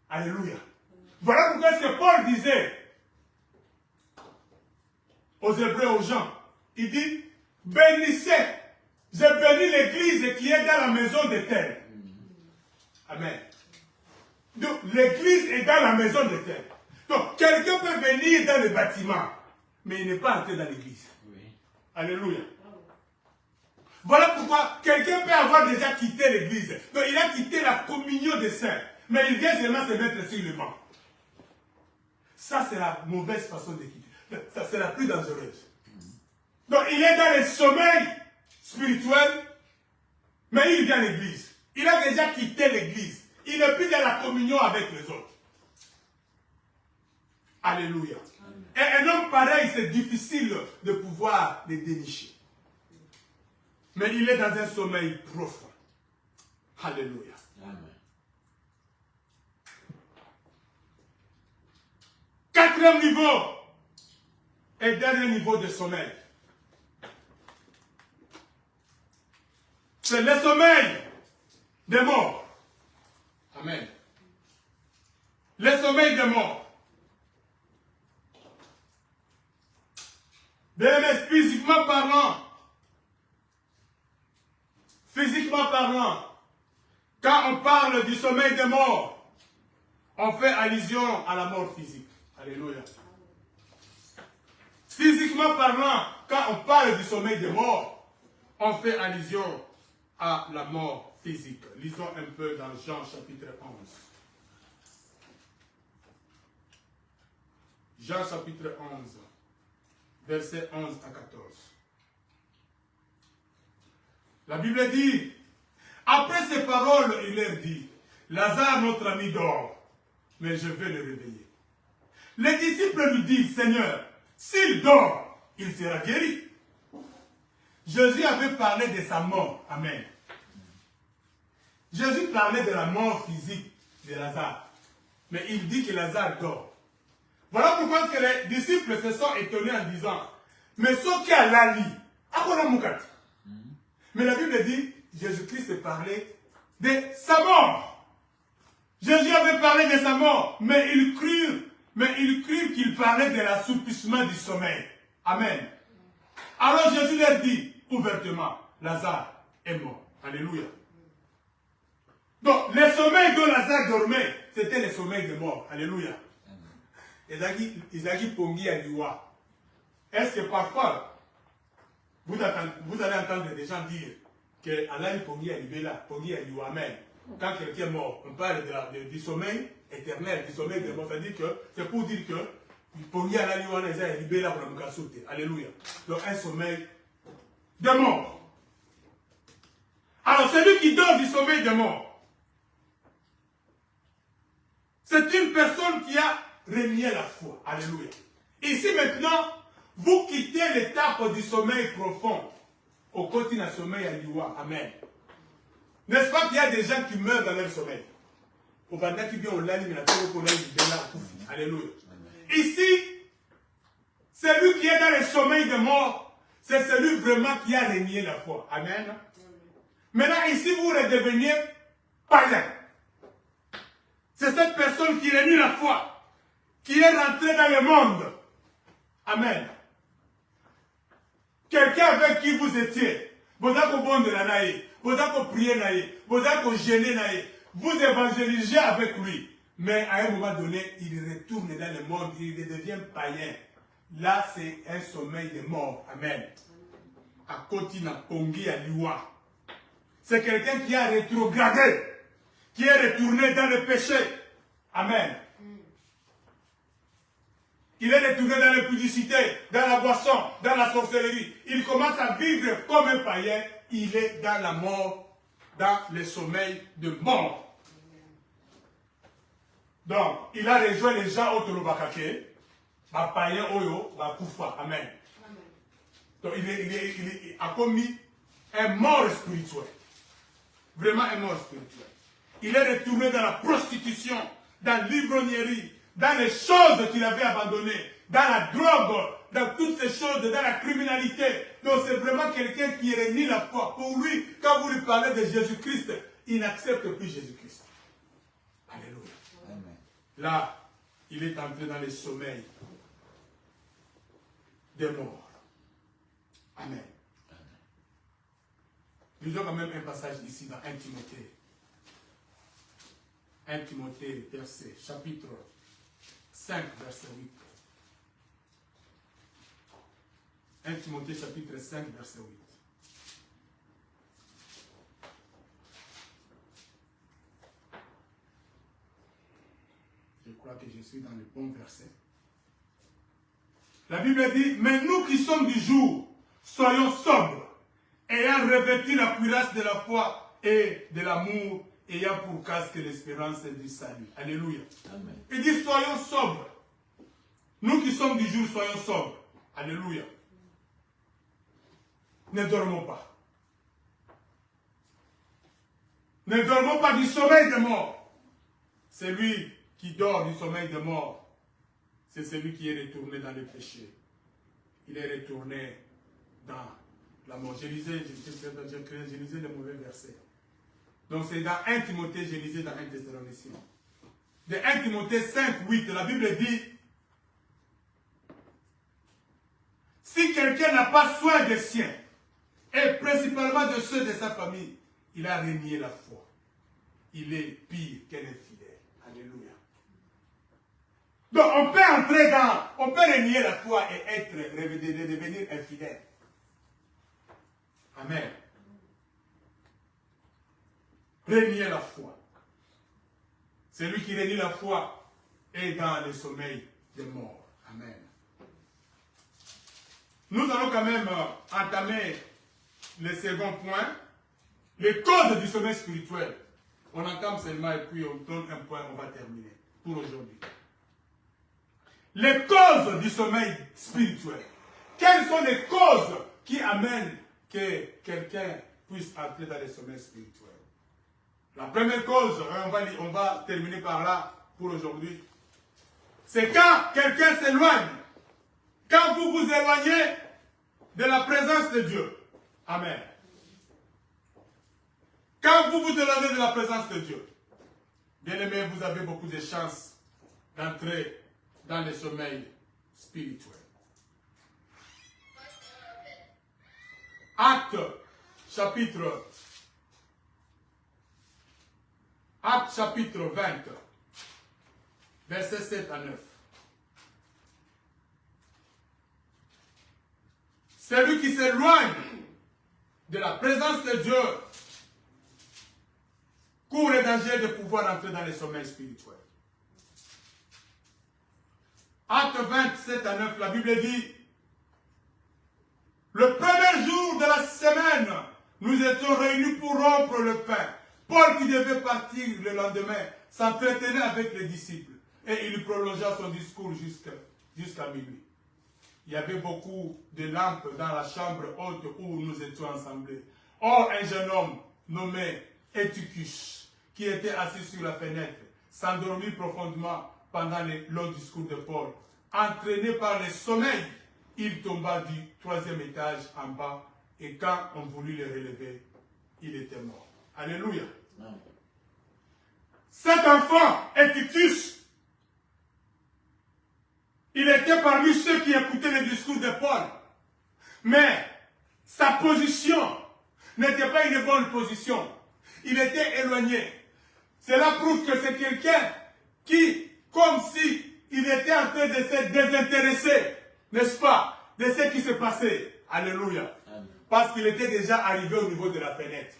Alléluia. Voilà pourquoi ce que Paul disait aux Hébreux, aux gens, il dit, bénissez, je bénis l'église qui est dans la maison de terre. Amen. Donc, l'église est dans la maison de terre. Donc, quelqu'un peut venir dans le bâtiment, mais il n'est pas entré dans l'église. Oui. Alléluia. Voilà pourquoi quelqu'un peut avoir déjà quitté l'église. Donc, il a quitté la communion des saints, mais il vient seulement se mettre sur le banc. Ça, c'est la mauvaise façon de quitter. Ça, c'est la plus dangereuse. Donc, il est dans le sommeil spirituel, mais il vient à l'église. Il a déjà quitté l'église. Il n'est plus dans la communion avec les autres. Alléluia. Et un homme pareil, c'est difficile de pouvoir le dénicher. Mais il est dans un sommeil profond. Alléluia. Amen. Quatrième niveau et dernier niveau de sommeil. C'est le sommeil des morts. Amen. Le sommeil des morts. Bien-aimés, physiquement parlant, quand on parle du sommeil des morts, on fait allusion à la mort physique. Alléluia. Physiquement parlant, quand on parle du sommeil des morts, on fait allusion à la mort physique. Lisons un peu dans Jean chapitre 11. Jean chapitre 11, versets 11 à 14. La Bible dit, après ces paroles, il leur dit, Lazare, notre ami, dort, mais je vais le réveiller. Les disciples lui disent, Seigneur, s'il dort, il sera guéri. Jésus avait parlé de sa mort. Amen. Jésus parlait de la mort physique de Lazare. Mais il dit que Lazare dort. Voilà pourquoi que les disciples se sont étonnés en disant, mais ce qui a l'ali, à quoi on a. Mais la Bible dit, Jésus-Christ parlait de sa mort. Jésus avait parlé de sa mort, mais ils crurent qu'il parlait de l'assoupissement du sommeil. Amen. Alors Jésus leur dit ouvertement, Lazare est mort. Alléluia. Donc, le sommeil dont Lazare dormait, c'était le sommeil de mort. Alléluia. Isaac Pongi a dit, est-ce que parfois, vous allez entendre des gens dire que Allah Pongi a dit là, Pongi a dit Amen. Quand quelqu'un est mort, on parle du sommeil éternel, du sommeil de mort. C'est pour dire que Pongi a dit là pour nous sauter. Alléluia. Donc, un sommeil de mort. Alors, celui qui dort du sommeil de mort, c'est une personne qui a renié la foi. Alléluia. Ici maintenant, vous quittez l'étape du sommeil profond au quotidien sommeil à l'Iwa. Amen. N'est-ce pas qu'il y a des gens qui meurent dans leur sommeil? Alléluia. Ici, celui qui est dans le sommeil de mort, c'est celui vraiment qui a renié la foi. Amen. Maintenant, ici, vous redeveniez païen. C'est cette personne qui renie la foi, qui est rentrée dans le monde. Amen. Quelqu'un avec qui vous étiez, vous avez bon de la naïe, vous avez prié naïe, vous avez gêné naïe, vous évangélisez avec lui. Mais à un moment donné, il retourne dans le monde, il devient païen. Là, c'est un sommeil de mort. Amen. À Kotina, Pongi, à Liwa. C'est quelqu'un qui a rétrogradé, qui est retourné dans le péché. Amen. Il est retourné dans l'impudicité, dans la boisson, dans la sorcellerie. Il commence à vivre comme un païen. Il est dans la mort, dans le sommeil de mort. Donc, il a rejoint les gens au Tolobakake, un païen Oyo, un Koufa. Amen. Donc, il a commis un mort spirituel. Vraiment un mort spirituel. Il est retourné dans la prostitution, dans l'ivrognerie, dans les choses qu'il avait abandonnées, dans la drogue, dans toutes ces choses, dans la criminalité. Donc c'est vraiment quelqu'un qui renie la foi. Pour lui, quand vous lui parlez de Jésus-Christ, il n'accepte plus Jésus-Christ. Alléluia. Amen. Là, il est entré dans le sommeil des morts. Amen. Lisons quand même un passage ici dans 1 Timothée. 1 Timothée, verset, chapitre 5, verset 8. 1 Timothée, chapitre 5, verset 8. Je crois que je suis dans le bon verset. La Bible dit, mais nous qui sommes du jour, soyons sobres, ayant revêtu la cuirasse de la foi et de l'amour, ayant pour casque l'espérance du salut. Alléluia. Amen. Il dit, soyons sobres. Nous qui sommes du jour, soyons sobres. Alléluia. Ne dormons pas. Ne dormons pas du sommeil de mort. Celui qui dort du sommeil de mort, c'est celui qui est retourné dans le péché. Il est retourné dans la mort. Je lisais le mauvais verset. Donc c'est dans 1 Timothée, je lisais dans 1 Thessaloniciens. De 1 Timothée 5, 8, la Bible dit, si quelqu'un n'a pas soin des siens, et principalement de ceux de sa famille, il a renié la foi. Il est pire qu'un infidèle. Alléluia. Donc on peut renier la foi et devenir infidèle. Amen. Renier la foi. Celui qui renie la foi est dans le sommeil des morts. Amen. Nous allons quand même entamer le second point, les causes du sommeil spirituel. On entame seulement et puis on donne un point, on va terminer pour aujourd'hui. Les causes du sommeil spirituel. Quelles sont les causes qui amènent que quelqu'un puisse entrer dans le sommeil spirituel? La première cause, on va terminer par là pour aujourd'hui, C'est quand quelqu'un s'éloigne. Quand vous vous éloignez de la présence de Dieu. Amen. Quand vous vous éloignez de la présence de Dieu, bien-aimés, vous avez beaucoup de chances d'entrer dans le sommeil spirituel. Acte chapitre 20, versets 7 à 9. Celui qui s'éloigne de la présence de Dieu court le danger de pouvoir entrer dans le sommeil spirituel. Acte 20, 7 à 9, la Bible dit, le premier jour de la semaine, nous étions réunis pour rompre le pain. Paul, qui devait partir le lendemain, s'entretenait avec les disciples et il prolongea son discours jusqu'à minuit. Il y avait beaucoup de lampes dans la chambre haute où nous étions ensemble. Or, un jeune homme nommé Eutychus, qui était assis sur la fenêtre, s'endormit profondément pendant le long discours de Paul. Entraîné par le sommeil, il tomba du 3e étage en bas et quand on voulut le relever, il était mort. Alléluia. Cet enfant, Eutychus, il était parmi ceux qui écoutaient le discours de Paul. Mais sa position n'était pas une bonne position. Il était éloigné. Cela prouve que c'est quelqu'un qui, comme si il était en train de se désintéresser, n'est-ce pas, de ce qui se passait. Alléluia. Parce qu'il était déjà arrivé au niveau de la fenêtre.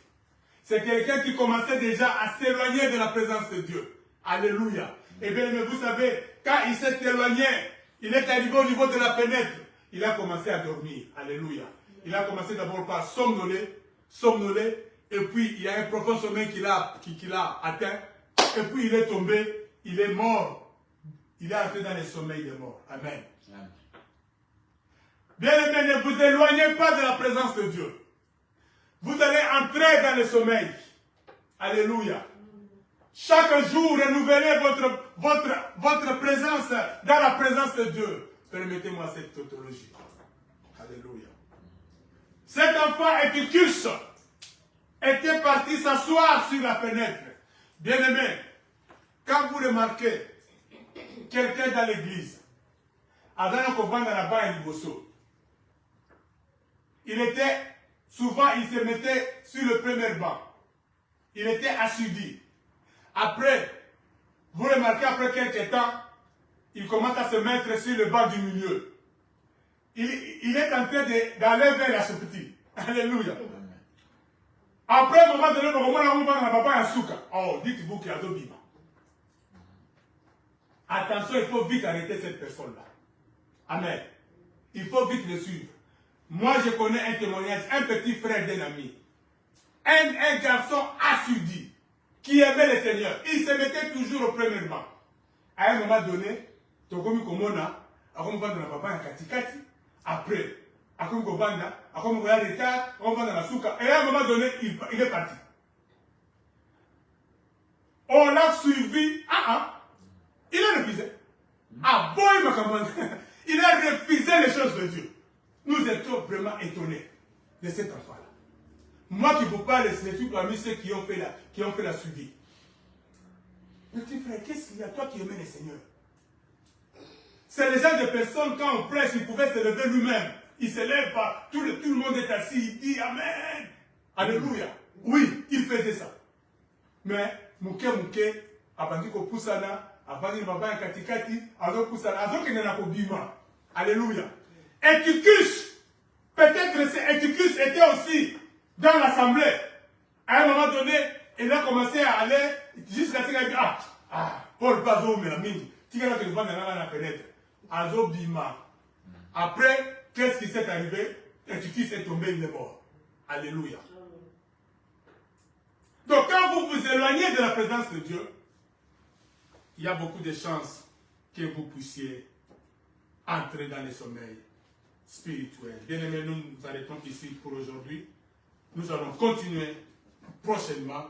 C'est quelqu'un qui commençait déjà à s'éloigner de la présence de Dieu. Alléluia. Et bien, mais vous savez, quand il s'est éloigné, il est arrivé au niveau de la fenêtre. Il a commencé à dormir. Alléluia. Il a commencé d'abord par somnoler. Et puis, il y a un profond sommeil qui l'a atteint. Et puis, il est tombé. Il est mort. Il est entré dans le sommeil des morts. Amen. Bien-aimés, ne vous éloignez pas de la présence de Dieu. Vous allez entrer dans le sommeil. Alléluia. Chaque jour, renouvelez votre présence dans la présence de Dieu. Permettez-moi cette tautologie. Alléluia. Cet enfant Eutychus était parti s'asseoir sur la fenêtre. Bien-aimé, quand vous remarquez quelqu'un dans l'église, il se mettait sur le premier banc. Il était assidu. Après, vous remarquez, après quelques temps, il commence à se mettre sur le banc du milieu. Il est en train d'aller vers la sortie. Alléluia. Après, un moment donné, on va dans papa Yasuka. Oh, dites-vous qu'il y a deux bimans. Attention, il faut vite arrêter cette personne-là. Amen. Il faut vite le suivre. Moi, je connais un témoignage, un petit frère d'un ami. Un garçon assidu qui aimait le Seigneur. Il se mettait toujours au premier banc. À un moment donné, Tokomi Komona, a comme vendre la papa en katikati. Après, a comme vendre, a comme voyage retard, on vend dans la souka. Et à un moment donné, il est parti. On l'a suivi. Il a refusé. Il a refusé les choses de Dieu. Nous étions vraiment étonnés de cet enfant-là. Moi qui vous parle, c'est tout parmi ceux qui ont fait la suivi. Petit frère, qu'est-ce qu'il y a, toi qui aimais le Seigneur? C'est le genre de personnes, quand on prêche, il pouvait se lever lui-même. Il se lève pas, tout le monde est assis, il dit Amen. Alléluia. Oui, il faisait ça. Mais, mouke, abandi ko pusana, abandi baba katikati, azo pusana, azo kenena ko bima. Alléluia. Eutychus, peut-être Eutychus était aussi dans l'assemblée. À un moment donné, il a commencé à aller jusqu'à ce qu'il a dit Paul Bazo Melamini, Tigara que le vent dans la fenêtre. Azo Bima. Après, qu'est-ce qui s'est arrivé? Eutychus est tombé, il est mort. Alléluia. Donc, quand vous vous éloignez de la présence de Dieu, il y a beaucoup de chances que vous puissiez entrer dans le sommeil spirituel. Bien aimés, nous nous arrêtons ici pour aujourd'hui. Nous allons continuer prochainement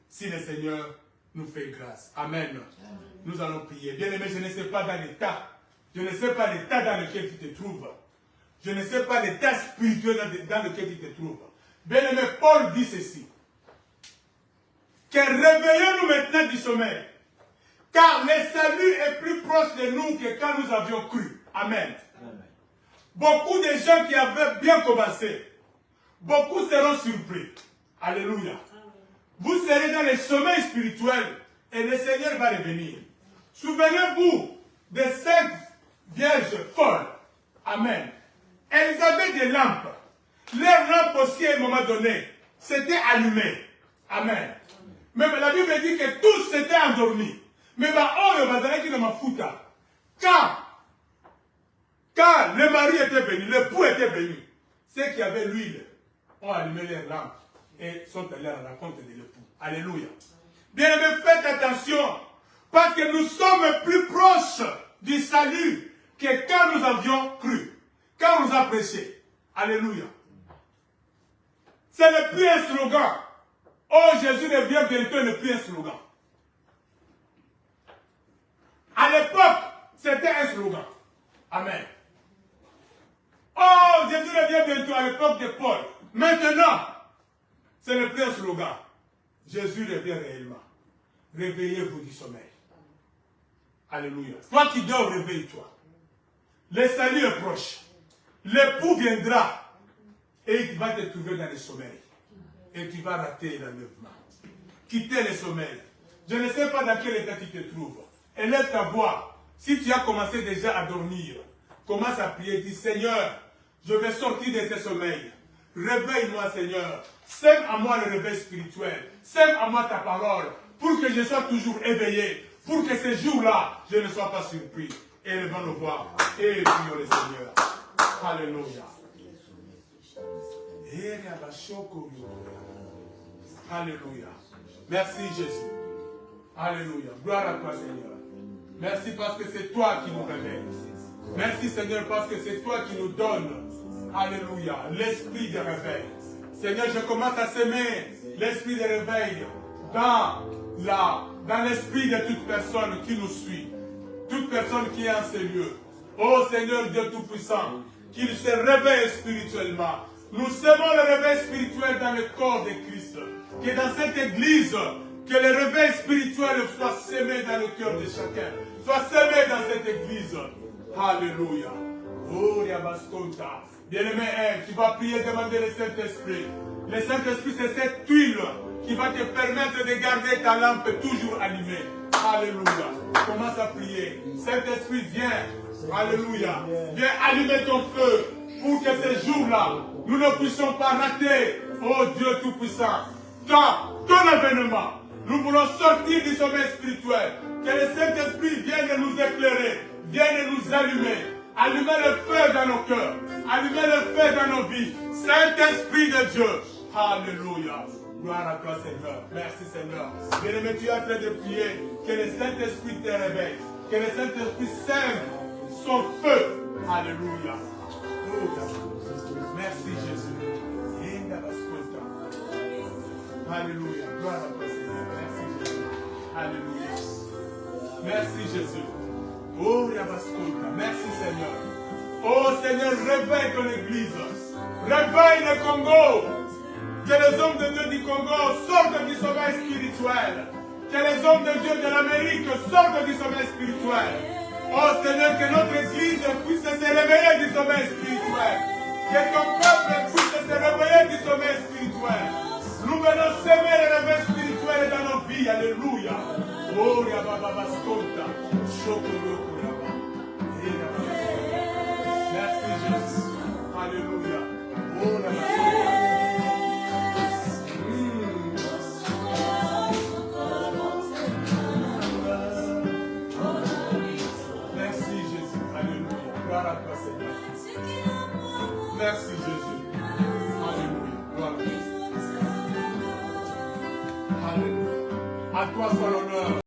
si le Seigneur nous fait grâce. Amen. Nous allons prier. Bien-aimé, je ne sais pas dans l'état. Je ne sais pas l'état dans lequel tu te trouves. Je ne sais pas l'état spirituel dans lequel tu te trouves. Bien-aimé, Paul dit ceci. Que réveillons-nous maintenant du sommeil. Car le salut est plus proche de nous que quand nous avions cru. Amen. Beaucoup de gens qui avaient bien commencé, beaucoup seront surpris. Alléluia. Vous serez dans le sommeil spirituel et le Seigneur va revenir. Souvenez-vous des 5 vierges folles. Amen. Elles avaient des lampes. Leurs lampes aussi, à un moment donné, s'étaient allumées. Amen. Mais la Bible dit que tous s'étaient endormis. Mais quand le mari était venu, l'époux était venu, ceux qui avaient l'huile ont allumé leurs lampes et sont allés à la rencontre de l'époux. Alléluia. Bien-aimés, faites attention, parce que nous sommes plus proches du salut que quand nous avions cru, quand on nous a prêché. Alléluia. Ce n'est plus un slogan. Oh, Jésus revient bientôt, n'est plus un slogan. À l'époque, c'était un slogan. Amen. Oh, Jésus revient bientôt à l'époque de Paul. Maintenant, ce n'est plus un slogan. Jésus revient réellement. Réveillez-vous du sommeil. Alléluia. Toi qui dors, réveille-toi. Le salut est proche. L'époux viendra et il va te trouver dans le sommeil. Et tu vas rater l'enlèvement. Quitter le sommeil. Je ne sais pas dans quel état tu te trouves. Élève ta voix. Si tu as commencé déjà à dormir, commence à prier. Dis, Seigneur, je vais sortir de ce sommeil. Réveille-moi, Seigneur. Sème à moi le réveil spirituel. Sème à moi ta parole. Pour que je sois toujours éveillé. Pour que ce jour-là, je ne sois pas surpris. Élevons nos voix. Et prions le Seigneur. Alléluia. Alléluia. Merci Jésus. Alléluia. Gloire à toi Seigneur. Merci parce que c'est toi qui nous réveilles. Merci Seigneur parce que c'est toi qui nous donnes. Alléluia. L'esprit de réveil. Seigneur, je commence à s'aimer l'esprit de réveil dans l'esprit de toute personne qui nous suit. Toute personne qui est en ces lieux. Oh Seigneur Dieu Tout-Puissant, qu'il se réveille spirituellement. Nous semons le réveil spirituel dans le corps de Christ. Que dans cette église, que le réveil spirituel soit semé dans le cœur de chacun. Soit semé dans cette église. Alléluia. Oh, Yabaskonta. Bien-aimé, tu vas prier, demander le Saint-Esprit. Le Saint-Esprit, c'est cette huile qui va te permettre de garder ta lampe toujours allumée. Alléluia. Commence à prier. Saint-Esprit, viens. Alléluia. Viens allumer ton feu pour que ce jour-là, nous ne puissions pas rater, oh Dieu Tout-Puissant, ton avènement. Nous voulons sortir du sommeil spirituel. Que le Saint-Esprit vienne nous éclairer, vienne nous allumer. Allumer le feu dans nos cœurs. Allumer le feu dans nos vies. Saint-Esprit de Dieu. Alléluia. Gloire à toi Seigneur. Merci Seigneur. Bien-aimé, tu es en train de prier. Que le Saint-Esprit te réveille. Que le Saint-Esprit sème son feu. Alléluia. Merci Jésus. Alléluia. Gloire à toi Seigneur. Merci Jésus. Alléluia. Merci Jésus. Oh, Yabaskonta. Merci Seigneur. Oh Seigneur, réveille ton église. Réveille le Congo. Que les hommes de Dieu du Congo sortent du sommeil spirituel. Que les hommes de Dieu de l'Amérique sortent du sommeil spirituel. Oh Seigneur, que notre église puisse se réveiller du sommeil spirituel. Que ton peuple puisse se réveiller du sommeil spirituel. Nous venons semer le réveil spirituel dans nos vies. Alléluia. Oh, Yabababaskonta. Merci Jésus. Alléluia. Oh, merci Jésus. Alléluia. Gloire à toi Seigneur. Merci Jésus. Alléluia. Gloire à toi. Alléluia. À toi soit